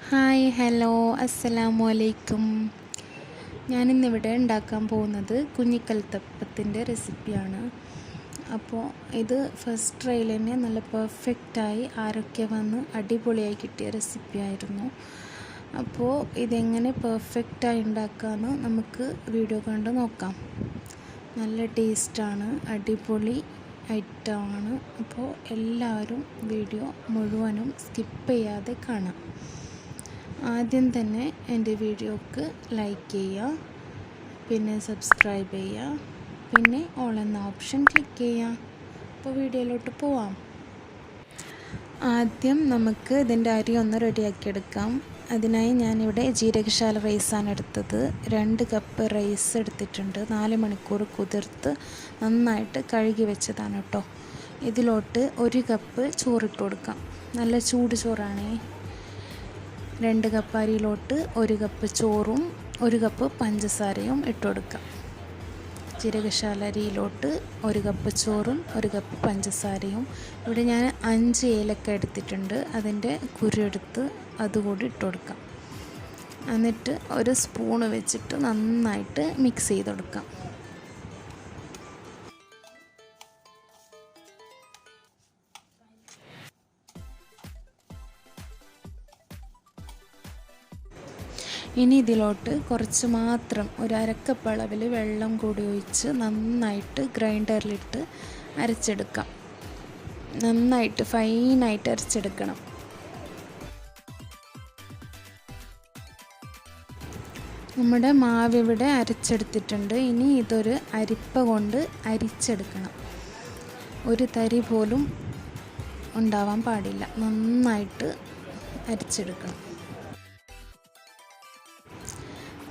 Hi hello അസ്സലാമു അലൈക്കും. ഞാനിന്നിവിടെ ഉണ്ടാക്കാൻ പോകുന്നത് കുഞ്ഞിക്കൽത്തപ്പത്തിൻ്റെ റെസിപ്പിയാണ്. അപ്പോൾ ഇത് ഫസ്റ്റ് ട്രൈയിൽ തന്നെ നല്ല പെർഫെക്റ്റായി ആരൊക്കെ വന്ന് അടിപൊളിയായി കിട്ടിയ റെസിപ്പിയായിരുന്നു. അപ്പോൾ ഇതെങ്ങനെ പെർഫെക്റ്റായി ഉണ്ടാക്കാമെന്ന് നമുക്ക് വീഡിയോ കണ്ട് നോക്കാം. നല്ല ടേസ്റ്റാണ്, അടിപൊളി ഐറ്റമാണ്. അപ്പോൾ എല്ലാവരും വീഡിയോ മുഴുവനും സ്കിപ്പ് ചെയ്യാതെ കാണാം. ആദ്യം തന്നെ എൻ്റെ വീഡിയോക്ക് ലൈക്ക് ചെയ്യുക, പിന്നെ സബ്സ്ക്രൈബ് ചെയ്യുക, പിന്നെ ഓൾ എന്ന ഓപ്ഷൻ ക്ലിക്ക് ചെയ്യുക. അപ്പോൾ വീഡിയോയിലോട്ട് പോവാം. ആദ്യം നമുക്ക് ഇതിൻ്റെ അരി ഒന്ന് റെഡിയാക്കിയെടുക്കാം. അതിനായി ഞാനിവിടെ ജീരകശാല റൈസാണ് എടുത്തത്. 2 കപ്പ് റൈസ് എടുത്തിട്ടുണ്ട്. 4 മണിക്കൂർ കുതിർത്ത് നന്നായിട്ട് കഴുകി വെച്ചതാണ് കേട്ടോ. ഇതിലോട്ട് 1 കപ്പ് ചോറിട്ട് കൊടുക്കാം. നല്ല ചൂട് ചോറാണേ. 2 കപ്പ് അരിയിലോട്ട് 1 കപ്പ് ചോറും 1 കപ്പ് പഞ്ചസാരയും ഇട്ട് കൊടുക്കാം. ജീരകശാല അരിയിലോട്ട് 1 കപ്പ് ചോറും 1 കപ്പ് പഞ്ചസാരയും. ഇവിടെ ഞാൻ 5 ഏലക്ക എടുത്തിട്ടുണ്ട്. അതിൻ്റെ കുരുവെടുത്ത് അതുകൂടി ഇട്ട് കൊടുക്കാം. എന്നിട്ട് 1 സ്പൂണ് വെച്ചിട്ട് നന്നായിട്ട് മിക്സ് ചെയ്ത് കൊടുക്കാം. ഇനി ഇതിലോട്ട് കുറച്ച് മാത്രം 1/2 കപ്പ് അളവിൽ വെള്ളം കൂടി ഒഴിച്ച് നന്നായിട്ട് ഗ്രൈൻഡറിലിട്ട് അരച്ചെടുക്കാം. നന്നായിട്ട് ഫൈനായിട്ട് അരച്ചെടുക്കണം. നമ്മുടെ മാവ് ഇവിടെ അരച്ചെടുത്തിട്ടുണ്ട്. ഇനി ഇതൊരു അരിപ്പ കൊണ്ട് അരിച്ചെടുക്കണം. ഒരു തരി പോലും ഉണ്ടാവാൻ പാടില്ല. നന്നായിട്ട് അരച്ചെടുക്കണം.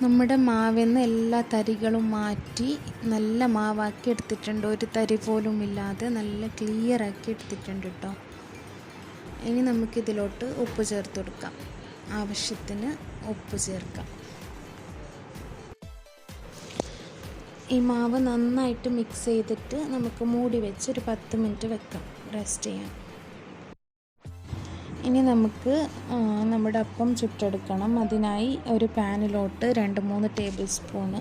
നമ്മുടെ മാവിൽ നിന്ന് എല്ലാ തരികളും മാറ്റി നല്ല മാവാക്കി എടുത്തിട്ടുണ്ട്. ഒരു തരി പോലും ഇല്ലാതെ നല്ല ക്ലിയറാക്കി എടുത്തിട്ടുണ്ട് കേട്ടോ. ഇനി നമുക്കിതിലോട്ട് ഉപ്പ് ചേർത്ത് കൊടുക്കാം. ആവശ്യത്തിന് ഉപ്പ് ചേർക്കാം. ഈ മാവ് നന്നായിട്ട് മിക്സ് ചെയ്തിട്ട് നമുക്ക് മൂടി വെച്ച് ഒരു 10 മിനിറ്റ് വെക്കാം റെസ്റ്റ് ചെയ്യാൻ. ഇനി നമുക്ക് നമ്മുടെ അപ്പം ചുട്ടെടുക്കണം. അതിനായി ഒരു പാനിലോട്ട് 2-3 ടേബിൾ സ്പൂണ്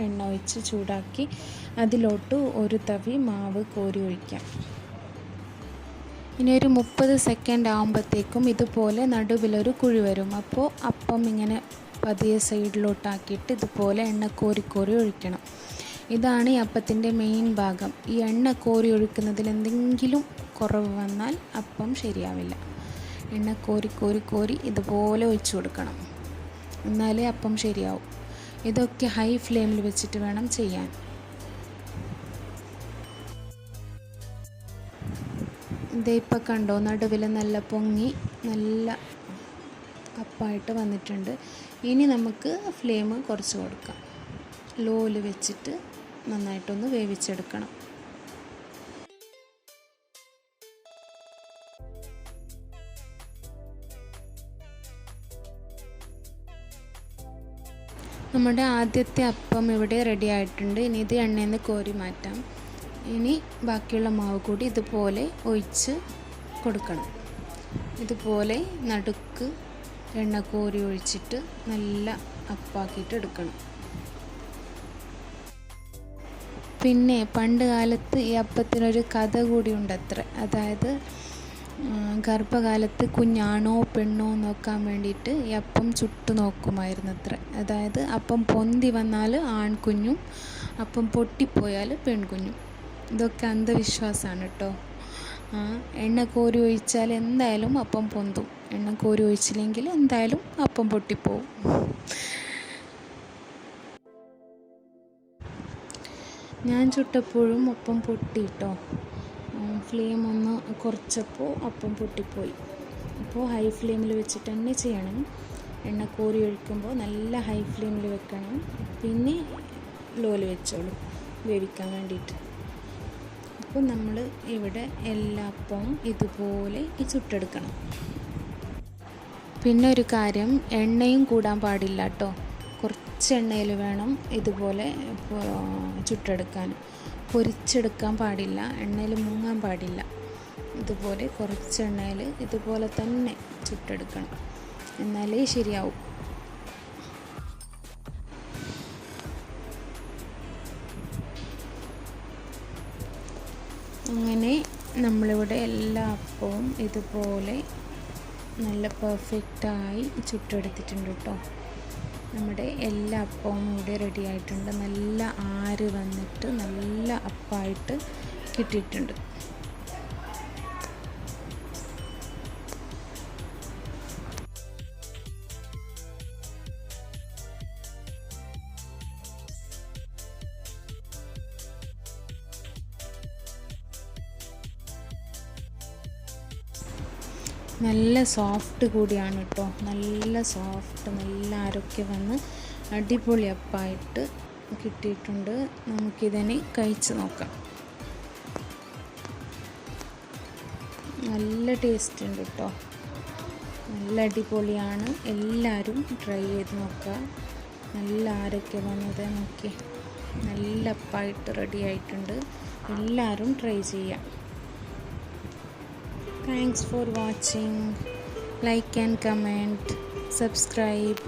എണ്ണ ഒഴിച്ച് ചൂടാക്കി അതിലോട്ട് 1 തവി മാവ് കോരി ഒഴിക്കാം. ഇനി ഒരു 30 സെക്കൻഡ് ആകുമ്പോഴത്തേക്കും ഇതുപോലെ നടുവിലൊരു കുഴി വരും. അപ്പോൾ അപ്പം ഇങ്ങനെ പതിയെ സൈഡിലോട്ടാക്കിയിട്ട് ഇതുപോലെ എണ്ണ കോരി കോരി ഒഴിക്കണം. ഇതാണ് ഈ അപ്പത്തിൻ്റെ മെയിൻ ഭാഗം. ഈ എണ്ണ കോരി ഒഴിക്കുന്നതിൽ എന്തെങ്കിലും കുറവ് വന്നാൽ അപ്പം ശരിയാവില്ല. എണ്ണ കോരി കോരി കോരി ഇതുപോലെ ഒഴിച്ചു കൊടുക്കണം. എന്നാലേ അപ്പം ശരിയാവും. ഇതൊക്കെ ഹൈ ഫ്ലെയിമിൽ വെച്ചിട്ട് വേണം ചെയ്യാൻ. ഇതേ ഇപ്പം കണ്ടോ, നടുവിൽ നല്ല പൊങ്ങി നല്ല അപ്പമായിട്ട് വന്നിട്ടുണ്ട്. ഇനി നമുക്ക് ഫ്ലെയിം കുറച്ച് കൊടുക്കാം. ലോയിൽ വെച്ചിട്ട് നന്നായിട്ടൊന്ന് വേവിച്ചെടുക്കണം. നമ്മുടെ ആദ്യത്തെ അപ്പം ഇവിടെ റെഡി ആയിട്ടുണ്ട്. ഇനി ഇത് എണ്ണയിൽ നിന്ന് കോരി മാറ്റാം. ഇനി ബാക്കിയുള്ള മാവ് കൂടി ഇതുപോലെ ഒഴിച്ച് കൊടുക്കണം. ഇതുപോലെ നടുക്ക് എണ്ണ കോരി ഒഴിച്ചിട്ട് നല്ല അപ്പാക്കിയിട്ട് എടുക്കണം. പിന്നെ പണ്ട് കാലത്ത് ഈ അപ്പത്തിനൊരു കഥ കൂടി ഉണ്ടത്രേ. അതായത് ഗർഭകാലത്ത് കുഞ്ഞാണോ പെണ്ണോ നോക്കാൻ വേണ്ടിയിട്ട് ഈ അപ്പം ചുട്ടു നോക്കുമായിരുന്നു അത്രേ. അതായത് അപ്പം പൊന്തി വന്നാൽ ആൺകുഞ്ഞും അപ്പം പൊട്ടിപ്പോയാൽ പെൺകുഞ്ഞും. ഇതൊക്കെ അന്ധവിശ്വാസമാണ് കേട്ടോ. എണ്ണ കോരി ഒഴിച്ചാൽ എന്തായാലും അപ്പം പൊന്തും. എണ്ണ കോരി ഒഴിച്ചില്ലെങ്കിൽ എന്തായാലും അപ്പം പൊട്ടിപ്പോവും. ഞാൻ ചുട്ടപ്പോഴും അപ്പം പൊട്ടിയിട്ടോ. ഫ്ലെയിം ഒന്ന് കുറച്ചപ്പോൾ അപ്പം പൊട്ടിപ്പോയി. അപ്പോൾ ഹൈ ഫ്ലെയിമിൽ വെച്ചിട്ട് തന്നെ ചെയ്യണം. എണ്ണ കോരി ഒഴിക്കുമ്പോൾ നല്ല ഹൈ ഫ്ലെയിമിൽ വെക്കണം. പിന്നെ ലോയിൽ വെച്ചോളൂ വേവിക്കാൻ വേണ്ടിയിട്ട്. അപ്പോൾ നമ്മൾ ഇവിടെ എല്ലാ അപ്പവും ഇതുപോലെ ചുട്ടെടുക്കണം. പിന്നെ ഒരു കാര്യം, എണ്ണയും കൂടാൻ പാടില്ല കേട്ടോ. കുറച്ച് എണ്ണയിൽ വേണം ഇതുപോലെ ചുട്ടെടുക്കാൻ. പൊരിച്ചെടുക്കാൻ പാടില്ല, എണ്ണയിൽ മുങ്ങാൻ പാടില്ല. ഇതുപോലെ കുറച്ച് എണ്ണയിൽ ഇതുപോലെ തന്നെ ചുട്ടെടുക്കണം. എന്നാലേ ശരിയാവും. അങ്ങനെ നമ്മളിവിടെ എല്ലാ അപ്പവും ഇതുപോലെ നല്ല പെർഫെക്റ്റായി ചുട്ടെടുത്തിട്ടുണ്ട് കേട്ടോ. നമ്മുടെ എല്ലാ അപ്പവും ഇവിടെ റെഡി ആയിട്ടുണ്ട്. നല്ല ആര് വന്നിട്ട് നല്ല അപ്പമായിട്ട് കിട്ടിയിട്ടുണ്ട്. നല്ല സോഫ്റ്റ് കൂടിയാണ് കേട്ടോ. നല്ല സോഫ്റ്റ്, നല്ല ആരൊക്കെ വന്ന് അടിപൊളി അപ്പമായിട്ട് കിട്ടിയിട്ടുണ്ട്. നമുക്കിതിനെ കഴിച്ച് നോക്കാം. നല്ല ടേസ്റ്റ് ഉണ്ട് കേട്ടോ. നല്ല അടിപൊളിയാണ്. എല്ലാവരും ട്രൈ ചെയ്ത് നോക്കുക. നല്ല ആരൊക്കെ വന്നത് നോക്കി. നല്ല അപ്പമായിട്ട് റെഡി ആയിട്ടുണ്ട്. എല്ലാവരും ട്രൈ ചെയ്യാം. Thanks for watching. Like and comment, subscribe.